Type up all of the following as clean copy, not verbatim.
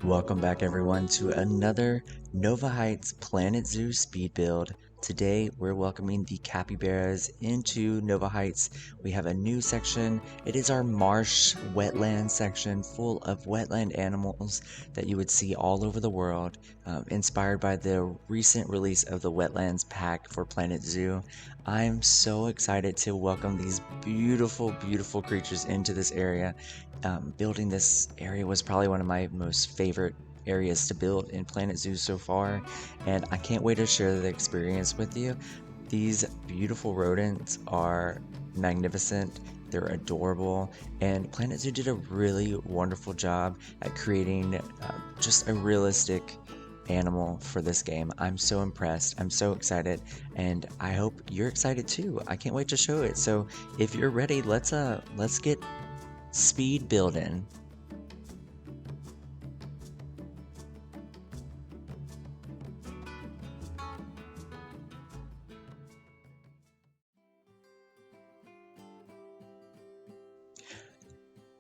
Welcome back everyone to another Nova Heights Planet Zoo speed build. Today we're welcoming the capybaras into Nova Heights. We have a new section. It is our marsh wetland section full of wetland animals that you would see all over the world, inspired by the recent release of the Wetlands Pack for Planet Zoo. I'm so excited to welcome these beautiful creatures into this area. Building this area was probably one of my most favorite areas to build in Planet Zoo so far, and I can't wait to share the experience with you. These beautiful rodents are magnificent, they're adorable, and Planet Zoo did a really wonderful job at creating just a realistic animal for this game. I'm so impressed, I'm so excited, and I hope you're excited too. I can't wait to show it. So if you're ready, let's get speed building.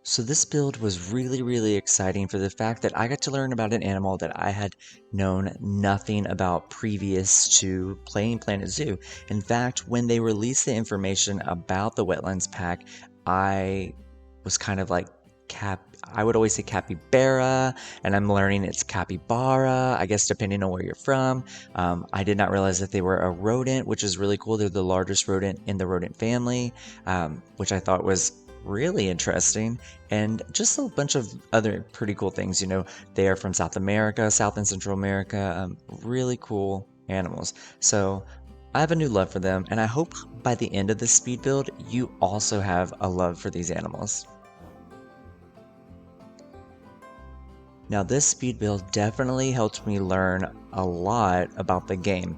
So this build was really exciting for the fact that I got to learn about an animal that I had known nothing about previous to playing Planet Zoo. In fact, when they released the information about the Wetlands Pack, I was kind of like, I would always say capybara, and I'm learning it's capybara, I guess depending on where you're from. I did not realize that they were a rodent, which is really cool. They're the largest rodent in the rodent family, which I thought was really interesting, and just a bunch of other pretty cool things. You know, they are from South America, South and Central America, really cool animals. So I have a new love for them, and I hope by the end of this speed build, you also have a love for these animals. Now this speed build definitely helped me learn a lot about the game.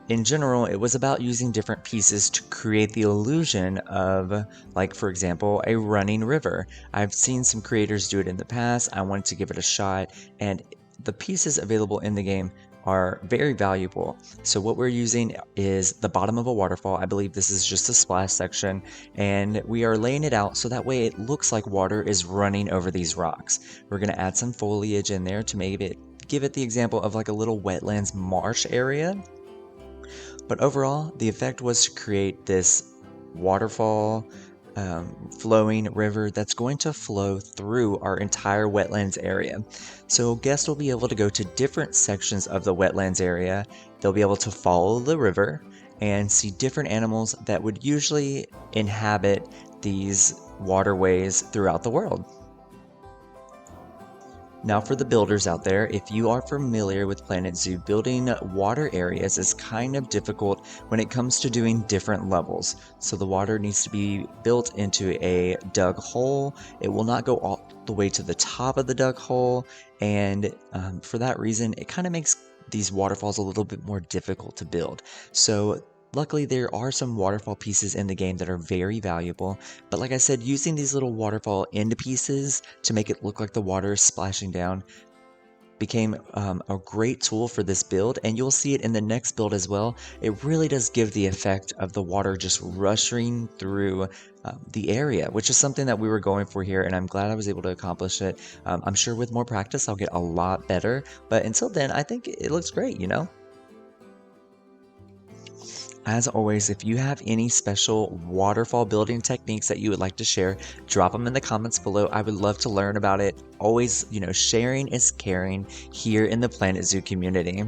In general, it was about using different pieces to create the illusion of, like for example, a running river. I've seen some creators do it in the past, I wanted to give it a shot, and the pieces available in the game are very valuable. So what we're using is the bottom of a waterfall. I believe this is just a splash section, and we are laying it out so that way it looks like water is running over these rocks. We're going to add some foliage in there to give it the example of like a little wetlands marsh area. But overall, the effect was to create this waterfall, flowing river that's going to flow through our entire wetlands area. So guests will be able to go to different sections of the wetlands area. They'll be able to follow the river and see different animals that would usually inhabit these waterways throughout the world. Now for the builders out there, if you are familiar with Planet Zoo, building water areas is kind of difficult when it comes to doing different levels. So the water needs to be built into a dug hole. It will not go all the way to the top of the dug hole, and for that reason, it kind of makes these waterfalls a little bit more difficult to build. So luckily, there are some waterfall pieces in the game that are very valuable, but like I said, using these little waterfall end pieces to make it look like the water is splashing down became a great tool for this build, and you'll see it in the next build as well. It really does give the effect of the water just rushing through the area, which is something that we were going for here, and I'm glad I was able to accomplish it. I'm sure with more practice I'll get a lot better, but until then, I think it looks great, you know? As always, if you have any special waterfall building techniques that you would like to share, drop them in the comments below. I would love to learn about it. Always, you know, sharing is caring here in the Planet Zoo community.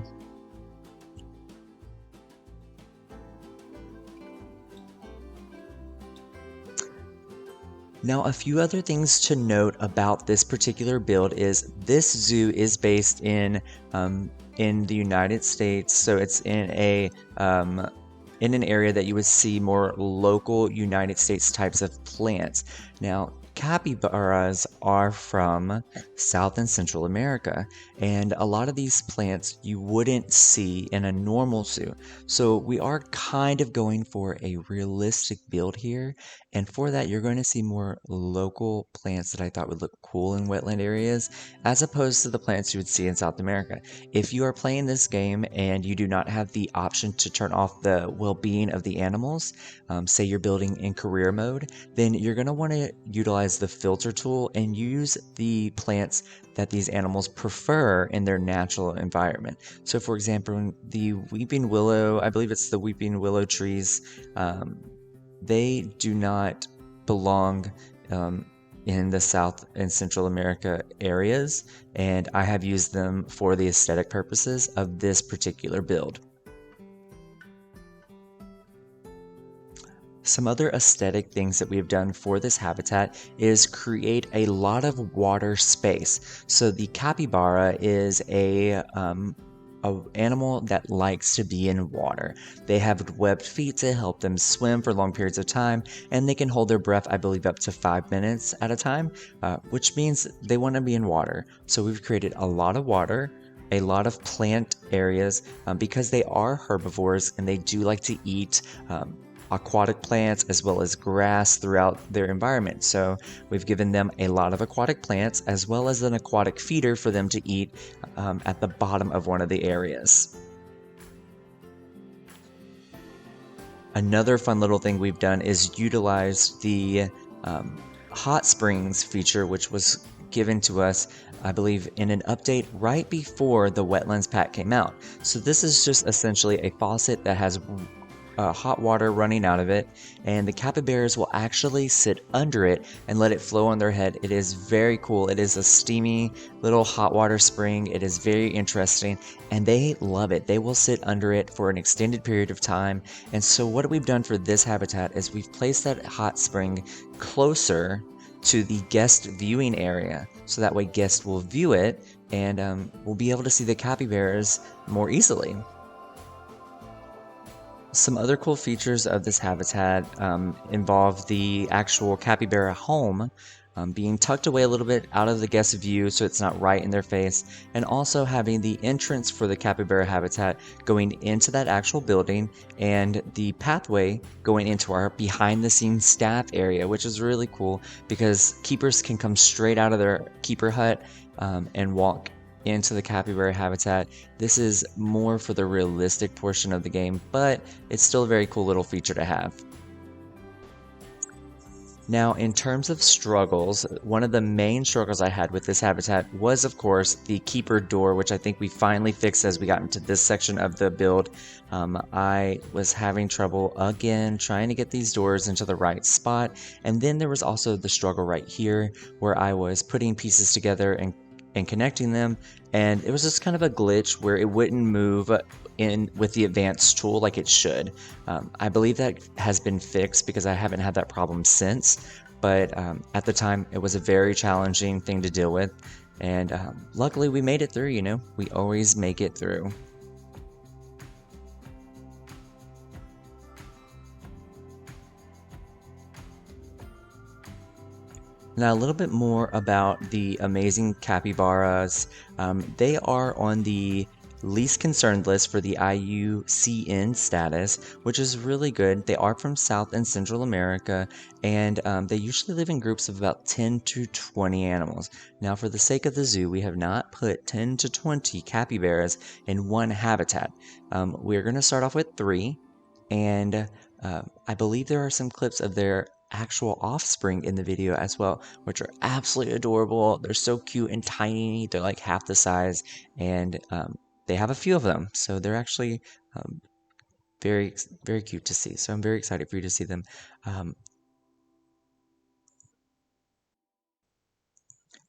Now, a few other things to note about this particular build is this zoo is based in the United States, so it's in an area that you would see more local United States types of plants. Now, capybaras are from South and Central America, and a lot of these plants you wouldn't see in a normal zoo. So we are kind of going for a realistic build here, And for that, you're going to see more local plants that I thought would look cool in wetland areas, as opposed to the plants you would see in South America. If you are playing this game and you do not have the option to turn off the well-being of the animals, say you're building in career mode, then you're going to want to utilize the filter tool and use the plants that these animals prefer in their natural environment. So for example, the weeping willow, I believe it's the weeping willow trees, they do not belong in the South and Central America areas, and I have used them for the aesthetic purposes of this particular build. Some other aesthetic things that we've done for this habitat is create a lot of water space. So the capybara is a animal that likes to be in water. They have webbed feet to help them swim for long periods of time, and they can hold their breath, I believe, up to 5 minutes at a time, which means they want to be in water. So we've created a lot of water, a lot of plant areas, because they are herbivores and they do like to eat aquatic plants as well as grass throughout their environment. So we've given them a lot of aquatic plants as well as an aquatic feeder for them to eat at the bottom of one of the areas. Another fun little thing we've done is utilize the hot springs feature, which was given to us, I believe, in an update right before the wetlands pack came out. So this is just essentially a faucet that has hot water running out of it, and the capybaras will actually sit under it and let it flow on their head. It is very cool. It is a steamy little hot water spring. It is very interesting, and they love it. They will sit under it for an extended period of time. And so what we've done for this habitat is we've placed that hot spring closer to the guest viewing area, so that way guests will view it and we'll be able to see the capybaras more easily. Some other cool features of this habitat involve the actual capybara home being tucked away a little bit out of the guest view so it's not right in their face, and also having the entrance for the capybara habitat going into that actual building and the pathway going into our behind the scenes staff area, which is really cool because keepers can come straight out of their keeper hut and walk into the capybara habitat. This is more for the realistic portion of the game, but it's still a very cool little feature to have. Now, in terms of struggles, one of the main struggles I had with this habitat was, of course, the keeper door, which I think we finally fixed as we got into this section of the build. I was having trouble again trying to get these doors into the right spot, and then there was also the struggle right here where I was putting pieces together and connecting them, and it was just kind of a glitch where it wouldn't move in with the advanced tool like it should. I believe that has been fixed because I haven't had that problem since, but at the time it was a very challenging thing to deal with, and luckily we made it through. You know, we always make it through. Now, a little bit more about the amazing capybaras. They are on the least concerned list for the IUCN status, which is really good. They are from South and Central America, and they usually live in groups of about 10 to 20 animals. Now, for the sake of the zoo, we have not put 10 to 20 capybaras in one habitat. We're going to start off with 3, and I believe there are some clips of their actual offspring in the video as well, which are absolutely adorable. They're so cute and tiny. They're like half the size, and they have a few of them, so they're actually very, very cute to see. So I'm very excited for you to see them.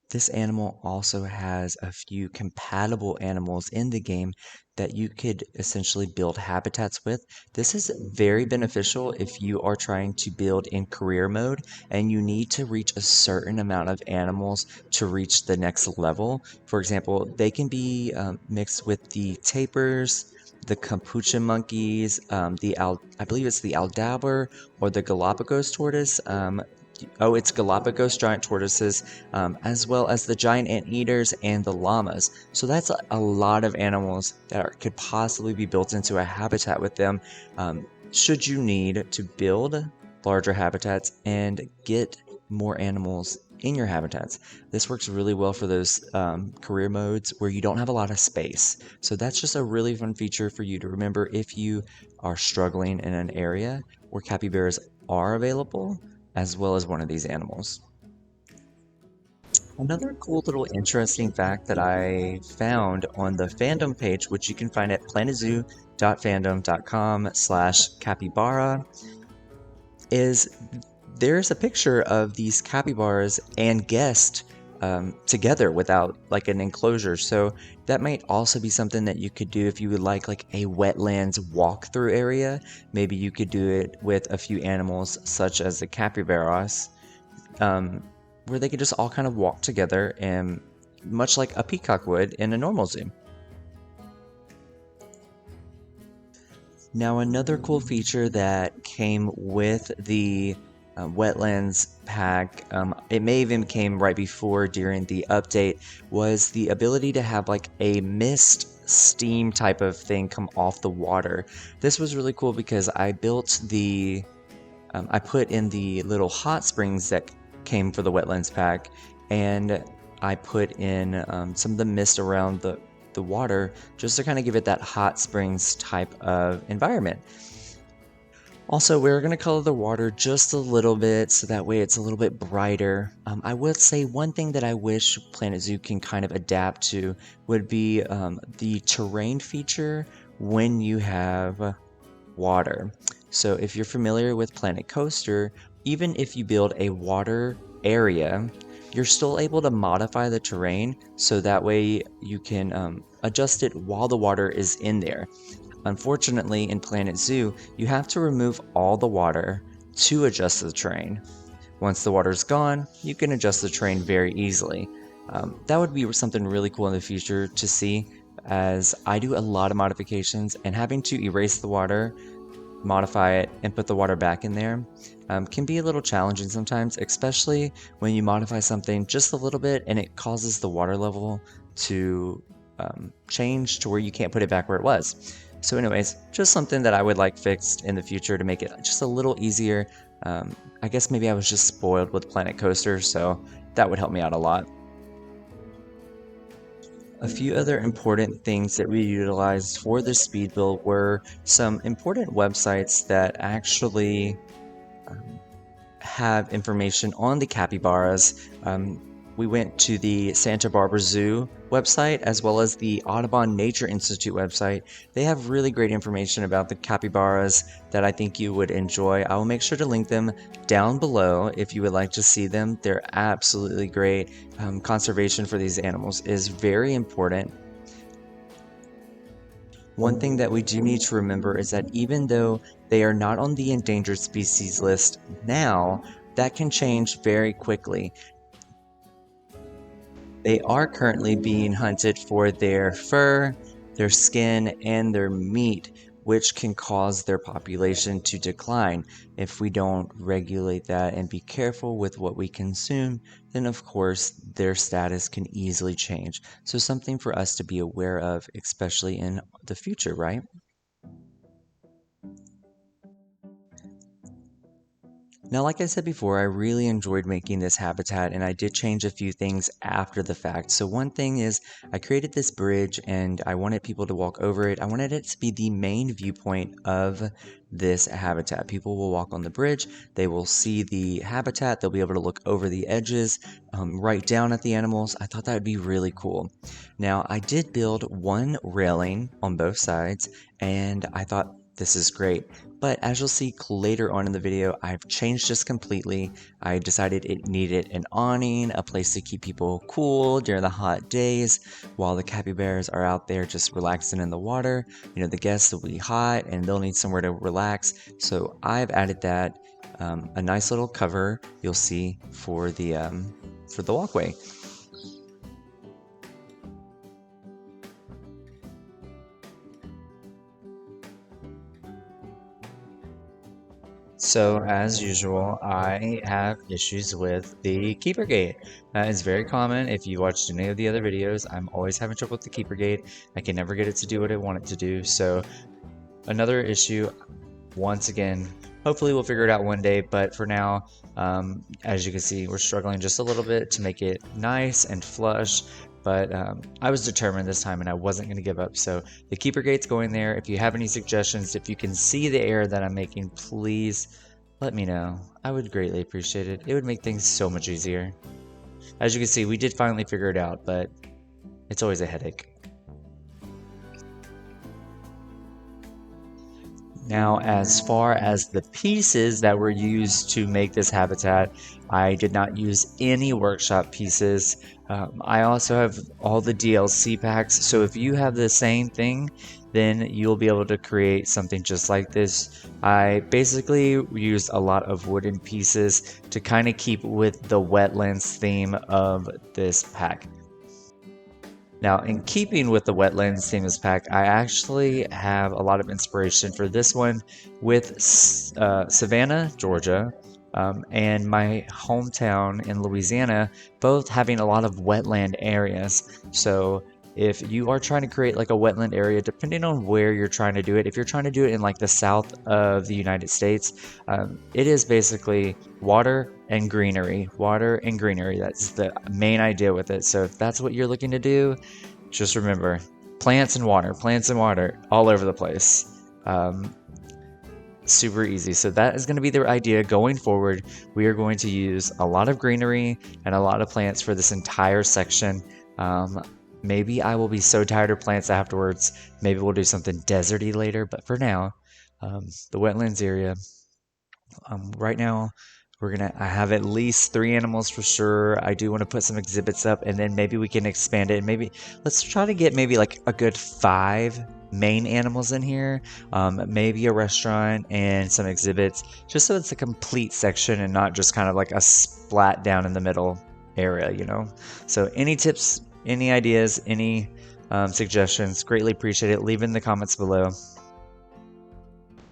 This animal also has a few compatible animals in the game that you could essentially build habitats with. This is very beneficial if you are trying to build in career mode and you need to reach a certain amount of animals to reach the next level. For example, they can be mixed with the tapirs, the capuchin monkeys, I believe it's the Aldabra or the Galapagos tortoise. It's Galapagos giant tortoises, as well as the giant anteaters and the llamas. So that's a lot of animals that could possibly be built into a habitat with them, should you need to build larger habitats and get more animals in your habitats. This works really well for those career modes where you don't have a lot of space. So that's just a really fun feature for you to remember if you are struggling in an area where capybaras are available, as well as one of these animals. Another cool little interesting fact that I found on the fandom page, which you can find at planetzoo.fandom.com/capybara, is there's a picture of these capybaras and guests together without like an enclosure. So that might also be something that you could do if you would like a wetlands walkthrough area. Maybe you could do it with a few animals such as the capybaras, where they could just all kind of walk together, and much like a peacock would in a normal zoo. Now, another cool feature that came with the wetlands pack, it may even came right before during the update, was the ability to have like a mist steam type of thing come off the water. This was really cool because I built the I put in the little hot springs that came for the wetlands pack, and I put in some of the mist around the water just to kind of give it that hot springs type of environment. Also, we're going to color the water just a little bit so that way it's a little bit brighter. I will say one thing that I wish Planet Zoo can kind of adapt to would be the terrain feature when you have water. So if you're familiar with Planet Coaster, even if you build a water area, you're still able to modify the terrain so that way you can adjust it while the water is in there. Unfortunately, in Planet Zoo, you have to remove all the water to adjust the terrain. Once the water's gone, you can adjust the terrain very easily. That would be something really cool in the future to see, as I do a lot of modifications, and having to erase the water, modify it, and put the water back in there can be a little challenging sometimes, especially when you modify something just a little bit and it causes the water level to change to where you can't put it back where it was. So anyways, just something that I would like fixed in the future to make it just a little easier. I guess maybe I was just spoiled with Planet Coaster, so that would help me out a lot. A few other important things that we utilized for this speed build were some important websites that actually have information on the capybaras. We went to the Santa Barbara Zoo website as well as the Audubon Nature Institute website. They have really great information about the capybaras that I think you would enjoy. I will make sure to link them down below if you would like to see them. They're absolutely great. Conservation for these animals is very important. One thing that we do need to remember is that even though they are not on the endangered species list now, that can change very quickly. They are currently being hunted for their fur, their skin, and their meat, which can cause their population to decline. If we don't regulate that and be careful with what we consume, then of course their status can easily change. So something for us to be aware of, especially in the future, right? Now, like I said before, I really enjoyed making this habitat, and I did change a few things after the fact. So one thing is I created this bridge and I wanted people to walk over it. I wanted it to be the main viewpoint of this habitat. People will walk on the bridge, they will see the habitat, they'll be able to look over the edges, right down at the animals. I thought that would be really cool. Now, I did build one railing on both sides, and I thought this is great. But as you'll see later on in the video, I've changed this completely. I decided it needed an awning, a place to keep people cool during the hot days while the capybaras are out there just relaxing in the water. You know, the guests will be hot and they'll need somewhere to relax. So I've added that, a nice little cover you'll see for the walkway. So, as usual, I have issues with the keeper gate. That is very common. If you watched any of the other videos, I'm always having trouble with the keeper gate. I can never get it to do what I want it to do. So, another issue, once again, Hopefully we'll figure it out one day, but for now, as you can see, we're struggling just a little bit to make it nice and flush. But I was determined this time and I wasn't going to give up. So the keeper gate's going there. If you have any suggestions, if you can see the error that I'm making, please let me know. I would greatly appreciate it. It would make things so much easier. As you can see, we did finally figure it out, but it's always a headache. Now, as far as the pieces that were used to make this habitat, I did not use any workshop pieces. I also have all the DLC packs, so if you have the same thing, then you'll be able to create something just like this. I basically used a lot of wooden pieces to kind of keep with the wetlands theme of this pack. Now, in keeping with the wetlands theme of this pack, I actually have a lot of inspiration for this one with Savannah, Georgia, and my hometown in Louisiana, both having a lot of wetland areas. So if you are trying to create like a wetland area, depending on where you're trying to do it, if you're trying to do it in like the south of the United States, it is basically water and greenery. Water and greenery. That's the main idea with it. So if that's what you're looking to do, just remember plants and water all over the place. Super easy. So that is going to be the idea going forward. We are going to use a lot of greenery and a lot of plants for this entire section. Maybe I will be so tired of plants afterwards. Maybe we'll do something deserty later. But for now, the wetlands area. Right now, I have at least 3 animals for sure. I do want to put some exhibits up, and then maybe we can expand it. And maybe let's try to get maybe like a good 5 main animals in here. Maybe a restaurant and some exhibits, just so it's a complete section and not just kind of like a splat down in the middle area, you know? So any tips, any ideas, any suggestions, greatly appreciate it. Leave in the comments below.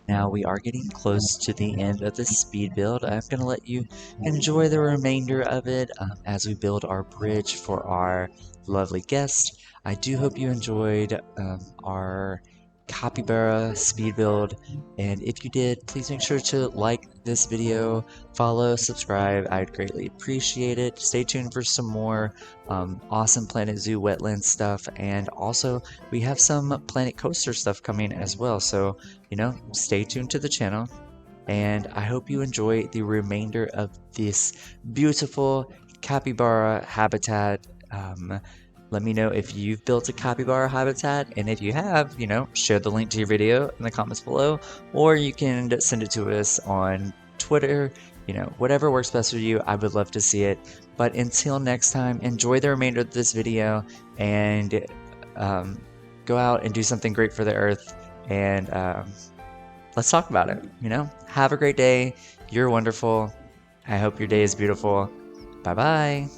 Now we are getting close to the end of the speed build. I'm going to let you enjoy the remainder of it as we build our bridge for our lovely guest. I do hope you enjoyed our Capybara speed build, and if you did, please make sure to like this video, follow, subscribe. I'd greatly appreciate it. Stay tuned for some more awesome Planet Zoo wetland stuff, and also we have some Planet Coaster stuff coming as well, so you know, stay tuned to the channel, and I hope you enjoy the remainder of this beautiful capybara habitat. Let me know if you've built a capybara habitat, and if you have, you know, share the link to your video in the comments below, or you can send it to us on Twitter, you know, whatever works best for you. I would love to see it. But until next time, enjoy the remainder of this video, and go out and do something great for the earth, and let's talk about it. You know, have a great day. You're wonderful. I hope your day is beautiful. Bye bye.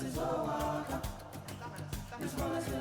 This one is